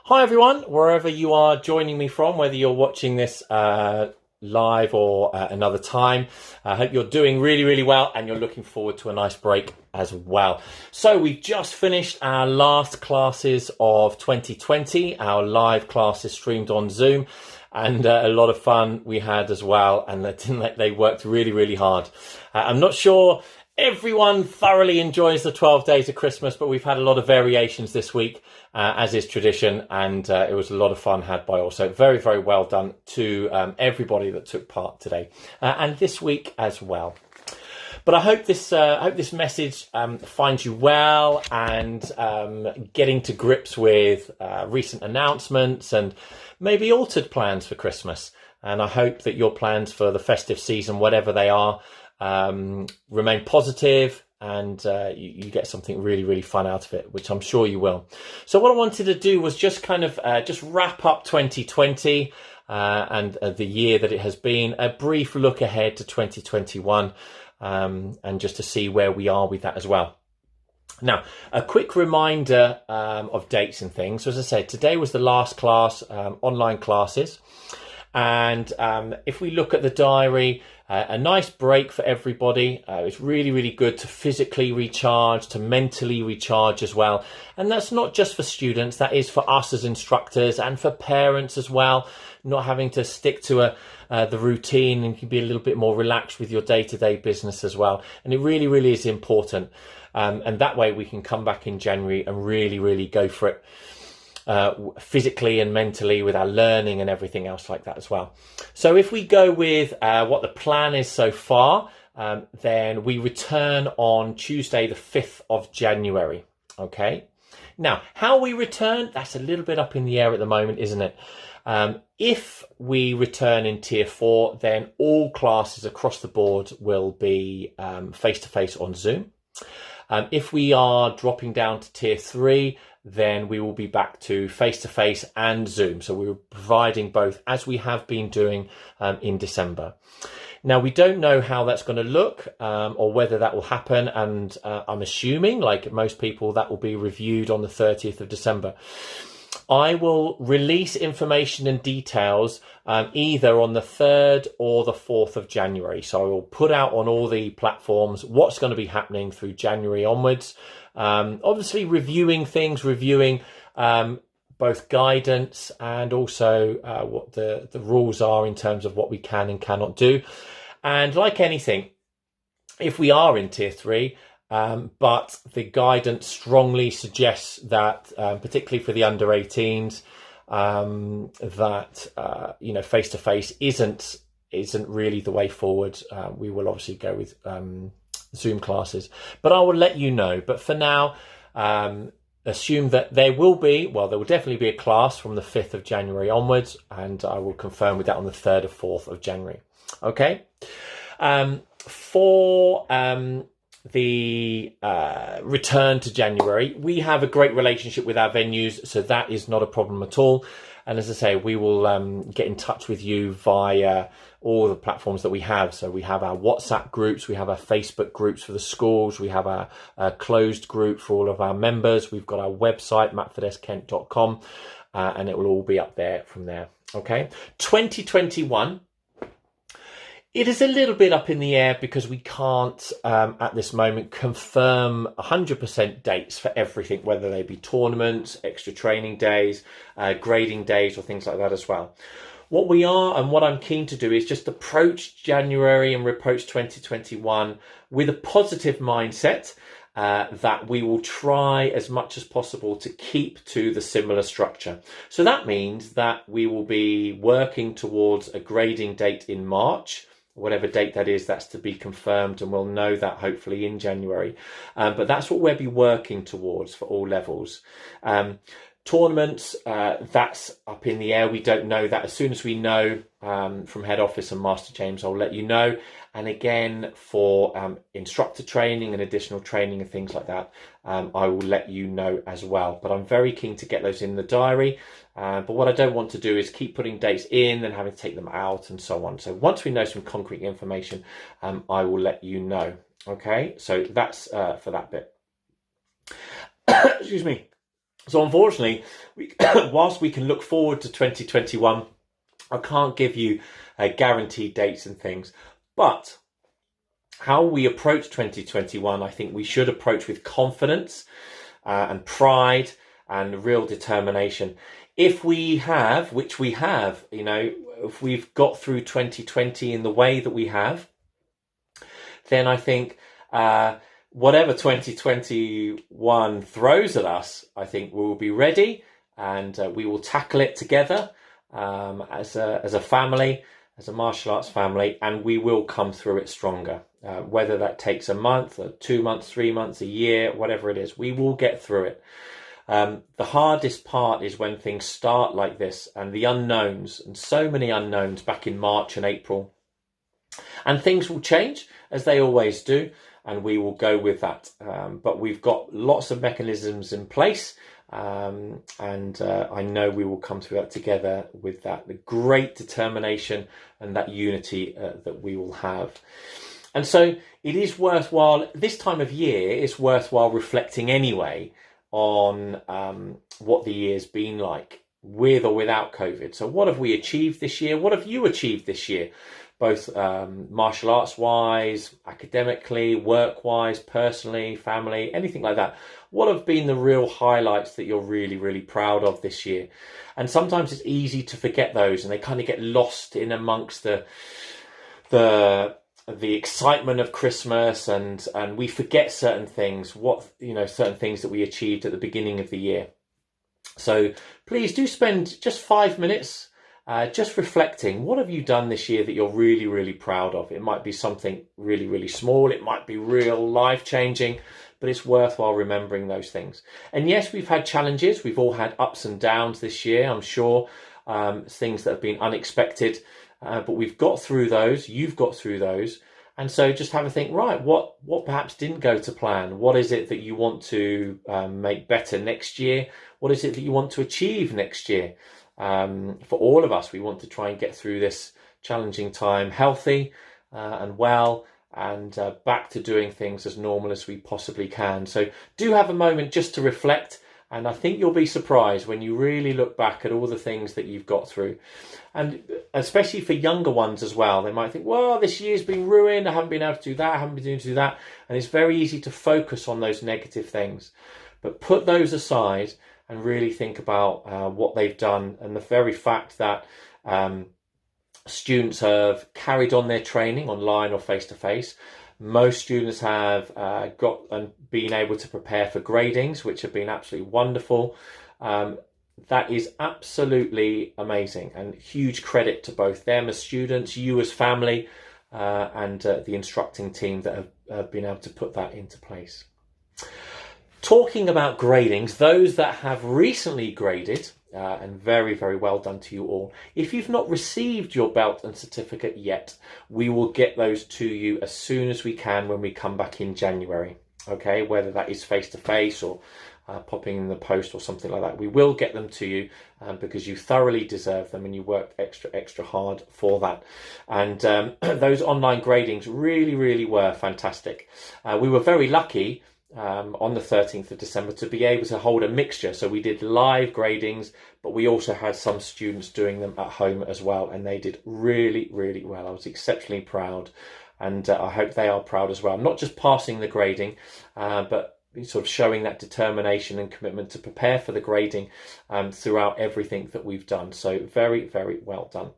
Hi everyone, wherever you are joining me from, whether you're watching this live or another time. I hope you're doing really well and you're looking forward to a nice break as well. So we've just finished our last classes of 2020, our live classes streamed on Zoom, and a lot of fun we had as well, and they worked really hard. I'm not sure everyone thoroughly enjoys the 12 days of Christmas, but we've had a lot of variations this week, as is tradition, and it was a lot of fun had by all. So very well done to everybody that took part today and this week as well. But I hope this message finds you well and getting to grips with recent announcements and maybe altered plans for Christmas. And I hope that your plans for the festive season, whatever they are, remain positive and you get something really fun out of it, which I'm sure you will. So what I wanted to do was just kind of just wrap up 2020 and the year that it has been, a brief look ahead to 2021, and just to see where we are with that as well. Now, a quick reminder of dates and things. So as I said, today was the last class, online classes. And if we look at the diary, a nice break for everybody. It's really good to physically recharge, to mentally recharge as well. And that's not just for students, that is for us as instructors and for parents as well, not having to stick to the routine, and you can be a little bit more relaxed with your day-to-day business as well. And it really is important. And that way we can come back in January and really go for it. Physically and mentally with our learning and everything else like that as well. So if we go with what the plan is so far, then we return on Tuesday the 5th of January. Okay. Now, how we return, that's a little bit up in the air at the moment, isn't it? If we return in Tier 4, then all classes across the board will be face-to-face on Zoom. If we are dropping down to Tier 3, then we will be back to face-to-face and Zoom. So we're providing both, as we have been doing in December. Now, we don't know how that's going to look or whether that will happen. And I'm assuming, like most people, that will be reviewed on the 30th of December. I will release information and details either on the 3rd or the 4th of January. So I will put out on all the platforms what's going to be happening through January onwards. Obviously reviewing both guidance and also what the rules are in terms of what we can and cannot do. And like anything, if we are in Tier 3, but the guidance strongly suggests that, particularly for the under 18s, that face-to-face isn't really the way forward. We will obviously go with Zoom classes, but I will let you know. But for now, assume that there will definitely be a class from the 5th of January onwards, and I will confirm with that on the 3rd or 4th of January. Okay. For the return to January, we have a great relationship with our venues, so that is not a problem at all. And as I say, we will get in touch with you via all the platforms that we have. So we have our WhatsApp groups, we have our Facebook groups for the schools, we have our closed group for all of our members. We've got our website, matfordsKent.com, and it will all be up there from there. Okay, 2021. It is a little bit up in the air because we can't, at this moment, confirm 100% dates for everything, whether they be tournaments, extra training days, grading days, or things like that as well. What we are and what I'm keen to do is just approach January and approach 2021 with a positive mindset, that we will try as much as possible to keep to the similar structure. So that means that we will be working towards a grading date in March. Whatever date that is, that's to be confirmed, and we'll know that hopefully in January. But that's what we'll be working towards for all levels. Tournaments, that's up in the air. We don't know that. As soon as we know from head office and Master James, I'll let you know. And again, for instructor training and additional training and things like that, I will let you know as well. But I'm very keen to get those in the diary. But what I don't want to do is keep putting dates in and having to take them out and so on. So once we know some concrete information, I will let you know. Okay, so that's for that bit. Excuse me. So unfortunately, whilst we can look forward to 2021, I can't give you guaranteed dates and things. But how we approach 2021, I think we should approach with confidence and pride and real determination. If we have, which we have, if we've got through 2020 in the way that we have, then I think whatever 2021 throws at us, I think we will be ready, and we will tackle it together as a family, as a martial arts family, and we will come through it stronger. Whether that takes a month, or 2 months, 3 months, a year, whatever it is, we will get through it. The hardest part is when things start like this, and the unknowns, and so many unknowns back in March and April. And things will change, as they always do, and we will go with that. But we've got lots of mechanisms in place, and I know we will come through that together with the great determination and that unity that we will have. And so it is worthwhile, this time of year, it's worthwhile reflecting anyway on what the year's been like, with or without COVID. So what have we achieved this year? What have you achieved this year? Both martial arts wise, academically, work wise, personally, family, anything like that. What have been the real highlights that you're really, really proud of this year? And sometimes it's easy to forget those, and they kind of get lost in amongst the excitement of Christmas, and we forget certain things, certain things that we achieved at the beginning of the year. So please do spend just 5 minutes just reflecting. What have you done this year that you're really, really proud of? It might be something really, really small. It might be real life-changing, but it's worthwhile remembering those things. And yes, we've had challenges. We've all had ups and downs this year, I'm sure, things that have been unexpected, but we've got through those. You've got through those. And so just have a think, right, what perhaps didn't go to plan? What is it that you want to make better next year? What is it that you want to achieve next year? For all of us, we want to try and get through this challenging time healthy and well, and back to doing things as normal as we possibly can. So do have a moment just to reflect, and I think you'll be surprised when you really look back at all the things that you've got through. And especially for younger ones as well, they might think, well, this year's been ruined, I haven't been able to do that, I haven't been able to do that. And it's very easy to focus on those negative things. But put those aside and really think about what they've done, and the very fact that students have carried on their training online or face-to-face. Most students have got and been able to prepare for gradings, which have been absolutely wonderful. That is absolutely amazing, and huge credit to both them as students, you as family, and the instructing team that have been able to put that into place. Talking about gradings, those that have recently graded, and very, very well done to you all. If you've not received your belt and certificate yet, we will get those to you as soon as we can when we come back in January. Okay, whether that is face-to-face or popping in the post or something like that, we will get them to you because you thoroughly deserve them and you worked extra hard for that. And those online gradings really, really were fantastic. We were very lucky on the 13th of December to be able to hold a mixture. So we did live gradings, but we also had some students doing them at home as well, and they did really, really well. I was exceptionally proud, and I hope they are proud as well. Not just passing the grading, but sort of showing that determination and commitment to prepare for the grading throughout everything that we've done. So very, very well done.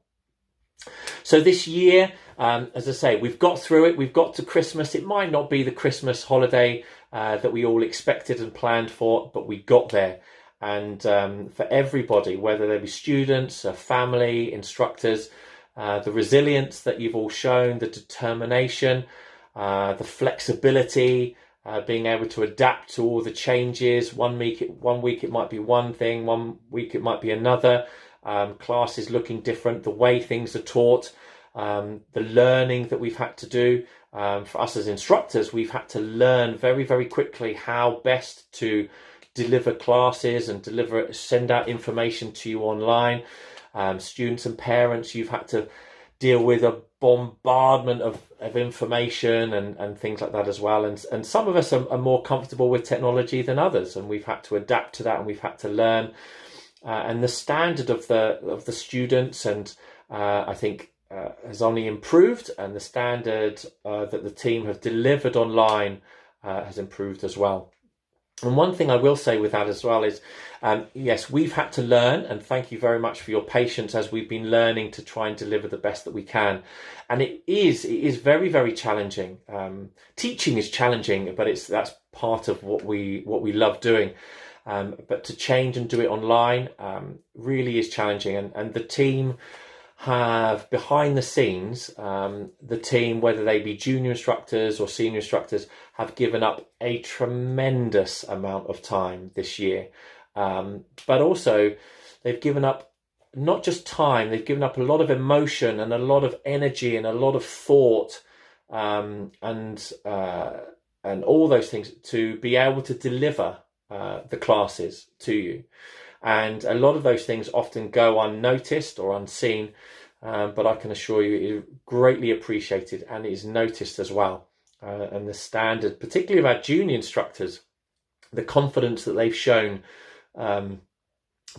So this year, as I say, we've got through it. We've got to Christmas. It might not be the Christmas holiday that we all expected and planned for, but we got there. And for everybody, whether they be students, family, instructors, the resilience that you've all shown, the determination, the flexibility, being able to adapt to all the changes. One week it might be one thing, one week it might be another. Classes looking different, the way things are taught, the learning that we've had to do. For us as instructors, we've had to learn very, very quickly how best to deliver classes and send out information to you online. Students and parents, you've had to deal with a bombardment of of information and things like that as well. And some of us are more comfortable with technology than others, and we've had to adapt to that, and we've had to learn. And the standard of the students, and I think has only improved, and the standard that the team have delivered online has improved as well. And one thing I will say with that as well is, yes, we've had to learn, and thank you very much for your patience as we've been learning to try and deliver the best that we can. And it is very, very challenging. Teaching is challenging, but that's part of what we love doing. But to change and do it online really is challenging. And the team have, behind the scenes, the team, whether they be junior instructors or senior instructors, have given up a tremendous amount of time this year. But also they've given up not just time, they've given up a lot of emotion and a lot of energy and a lot of thought and all those things to be able to deliver the classes to you. And a lot of those things often go unnoticed or unseen, but I can assure you it is greatly appreciated and it is noticed as well. And the standard, particularly of our junior instructors, the confidence that they've shown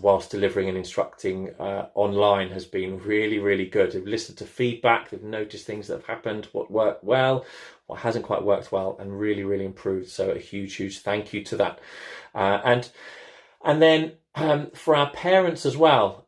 whilst delivering and instructing online has been really, really good. They've listened to feedback, they've noticed things that have happened, what worked well, what hasn't quite worked well, and really, really improved. So a huge, huge thank you to that. And then for our parents as well,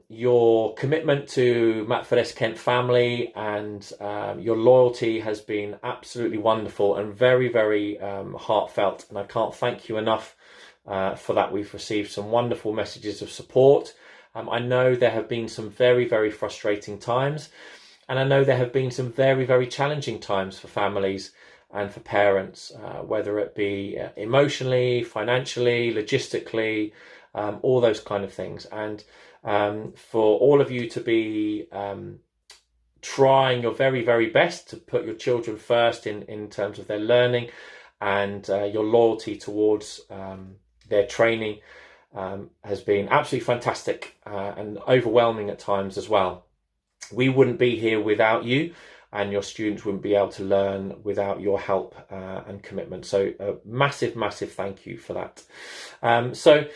your commitment to Matford Kent family and your loyalty has been absolutely wonderful and very, very heartfelt. And I can't thank you enough for that. We've received some wonderful messages of support. I know there have been some very, very frustrating times. And I know there have been some very, very challenging times for families and for parents, whether it be emotionally, financially, logistically, all those kind of things. And for all of you to be trying your very, very best to put your children first in terms of their learning and your loyalty towards their training has been absolutely fantastic and overwhelming at times as well. We wouldn't be here without you, and your students wouldn't be able to learn without your help and commitment. So a massive, massive thank you for that. So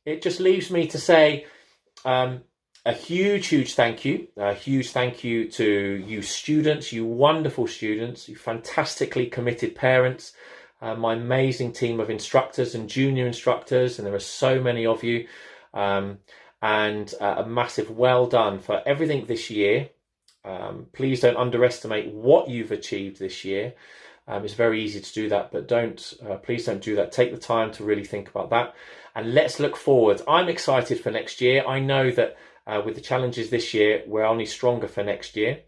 it just leaves me to say a huge, huge thank you. A huge thank you to you students, you wonderful students, you fantastically committed parents, my amazing team of instructors and junior instructors, and there are so many of you. And a massive well done for everything this year. Please don't underestimate what you've achieved this year. It's very easy to do that, but please don't do that. Take the time to really think about that. And let's look forward. I'm excited for next year. I know that with the challenges this year, we're only stronger for next year.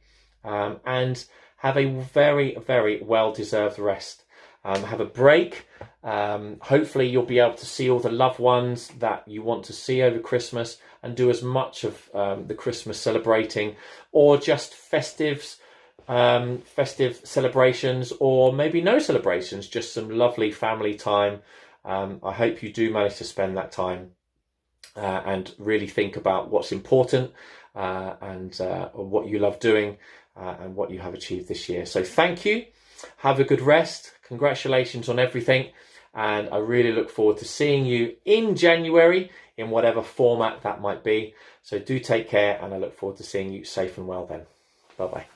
And have a very, very well-deserved rest. Have a break. Hopefully you'll be able to see all the loved ones that you want to see over Christmas and do as much of the Christmas celebrating or just festive celebrations, or maybe no celebrations, just some lovely family time. I hope you do manage to spend that time and really think about what's important and what you love doing and what you have achieved this year. So thank you. Have a good rest. Congratulations on everything. And I really look forward to seeing you in January in whatever format that might be. So do take care, and I look forward to seeing you safe and well then. Bye-bye.